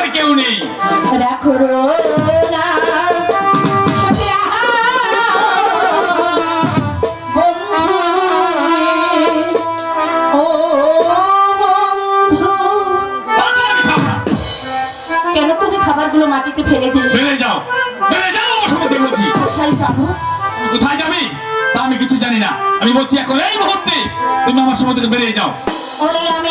আর কেউ নেই। রাখো না কেন তুমি খাবারগুলো মাটিতে ফেলে দিলে? বেরিয়ে যাও, বেরিয়ে যাও আমার সম্মুখে বলছি। কোথায় যাবি তা আমি কিছু জানি না। আমি বলছি এখন এই মুহূর্তে তুমি আমার সম্মুখ থেকে বেরিয়ে যাও। ওরে আমি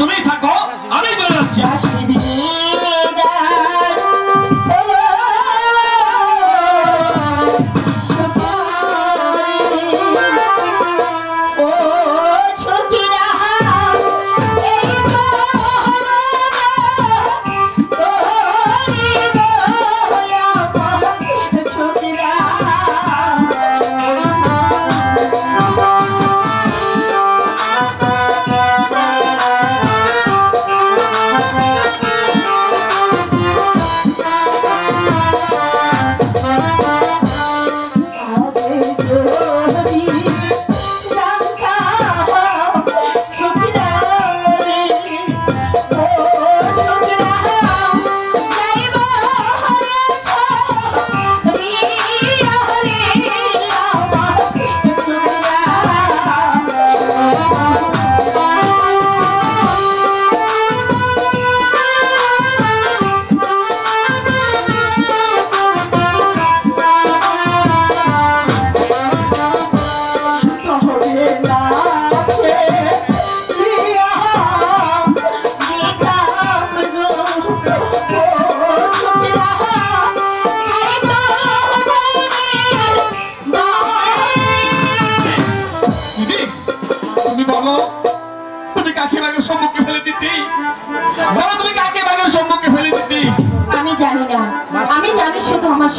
তুমি থাকো, আমি চলে যাচ্ছি।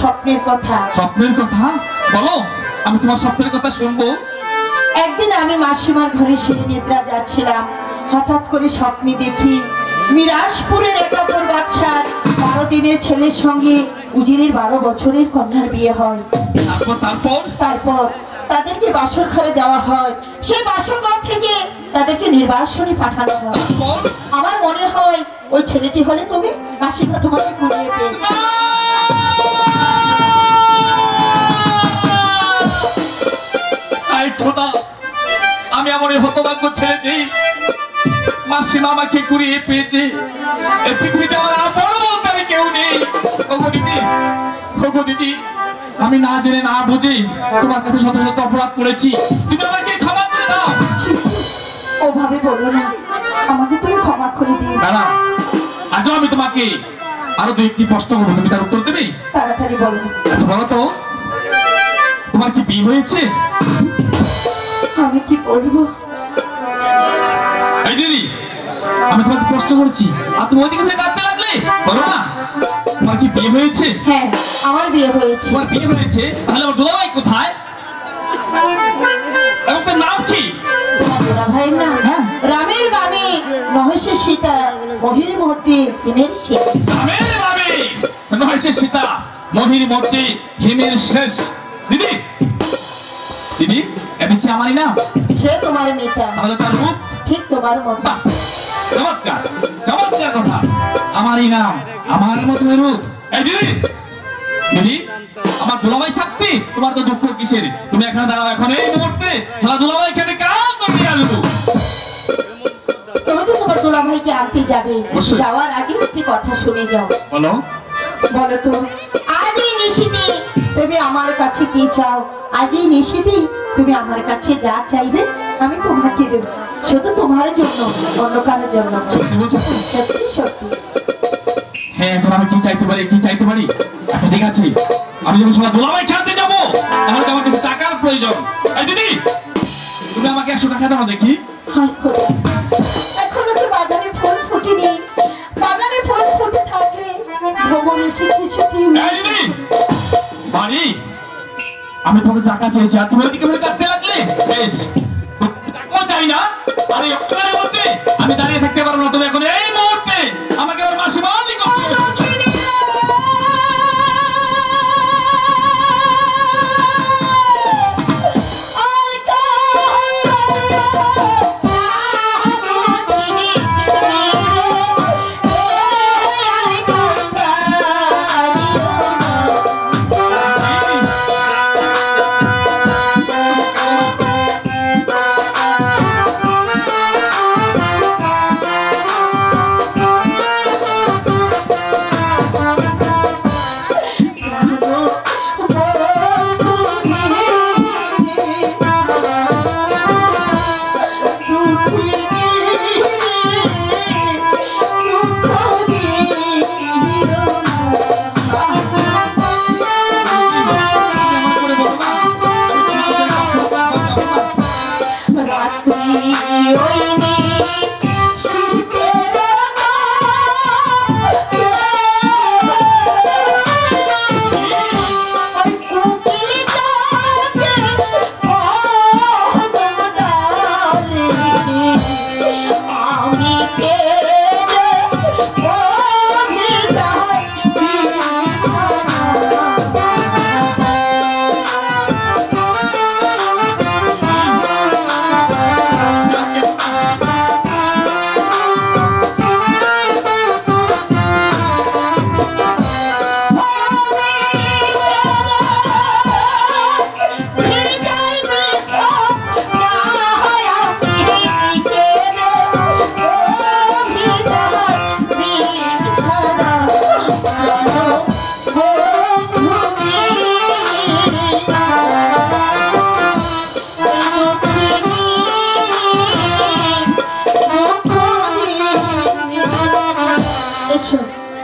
স্বপ্নের কথা। স্বপ্নের কথা বলো, আমি তোমার স্বপ্নের কথা শুনবো। একদিন আমি মাসিমার ঘরে সেরে নিদ্রা যাচ্ছিলাম, হঠাৎ করে স্বপ্নে দেখি মিরাজপুরের একাপুর বাদশার 12 দিনের ছেলের সঙ্গে উজিরের 12 বছরের কন্যার বিয়ে হয়। তারপর তাদেরকে বাসর ঘরে দেওয়া হয়, সেই বাসর ঘর থেকে তাদেরকে নির্বাসনে পাঠানো হয়। তারপর আমার মনে হয় ওই ছেলেটি হলে তুমি, মাসিমা তোমাকে কুড়িয়ে পেয়েছে। আই খোদা, আমি আমার এই হতভাগ্য ছেলেটি মাসিমা আমাকে কুড়িয়ে পেয়েছে। এই পৃথিবীতে আমার আর বড় বলতে আর কেউ নেই। ওগো দিদি, ওগো দিদি, আমি না জেনে না বুঝে তোমার কাছে শত শত অপরাধ করেছি, তুমি আমাকে ক্ষমা করে দাও। ওভাবে বলো না, আমাকে তুমি ক্ষমা করে দিও। দাদা, আজও আমি তোমাকে আরো দু একটি প্রশ্ন করবো, তুমি তার উত্তর দেবে? তাড়াতাড়ি বলো। আচ্ছা বলো তো, তোমার কি বিয়ে হয়েছে? আমি কি বলবো? এই দিদি, আমি তোমাকে প্রশ্ন করছি আর তুমি ওইদিকে থেকে কাঁদতে লাগলে, বলো না তোমার কি বিয়ে হয়েছে? হ্যাঁ, আমার বিয়ে হয়েছে। তোমার বিয়ে হয়েছে, তাহলে আমার দুলাভাই কোথায় এবং তার নাম কি? তোমার দুলাভাইয়ের নাম হ্যাঁ। রামের বামে মহেশের সীতা, মহির মধ্যে হিমের শেষ। রামের নামে মহেশের সীতা, মহির মধ্যে হিমের শেষ। দিদি, দিদি, এদিকে আমারই নাম, সে তোমার নেতা, তাহলে তার রূপ ঠিক তোমার মতো। বাহ, চমৎকার চমৎকার কথা। আমারই নাম, আমার মতো রূপ। এই দিদি, দিদি, আমার দুলাভাই থাকবে তোমার তো দুঃখ কিসের? তুমি এখানে দাঁড়াও, এখন এই মুহূর্তে খেলা দুলাভাই খেতে কাল তুমি আসবো। তুমি তো তোমার দুলাভাইকে আনতে যাবে, অবশ্যই। যাওয়ার আগে একটি কথা শুনে যাও। বলো। বলো তো, আজ এই নিশিতে তুমি আমার কাছে কি চাও? আজ এই নিশিতে তুমি আমার কাছে যা চাইবে আমি তোমাকে দেবো, শুধু তোমার জন্য, অন্য কারোর জন্য না। সত্যি বলছো তো? সত্যি সত্যি। হ্যাঁ, এখন আমি কি চাইতে পারি, কি চাইতে পারি? আচ্ছা ঠিক আছে, আমি যখন সবাই দুলাভাই খেলতে যাবো তাহলে আমার কাছে টাকার প্রয়োজন। এই দিদি, তুমি আমাকে 100 টাকা দাও দেখি। হায় খোদা, এখনো তো বাগানে ফুল ফুটেনি। বাগানে ফুল ফুটে থাকলে ভ্রমণ এসে কিছুটি এই দিদি, বাড়ি, আমি তোমাকে টাকা চেয়েছি আর তুমি ওইদিকে বলে কাটতে লাগলে। বেশ, টাকাও চাই না, আর এই অন্ধকারের মধ্যে আমি দাঁড়িয়ে থাকতে পারবো না। তুমি এখন এই মুহূর্তে আমাকে আমার মাসিমা করতে হবে।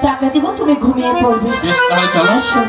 টাকা দিব, তুমি ঘুমিয়ে পড়বে। বেশ, তাহলে চলো। আসো।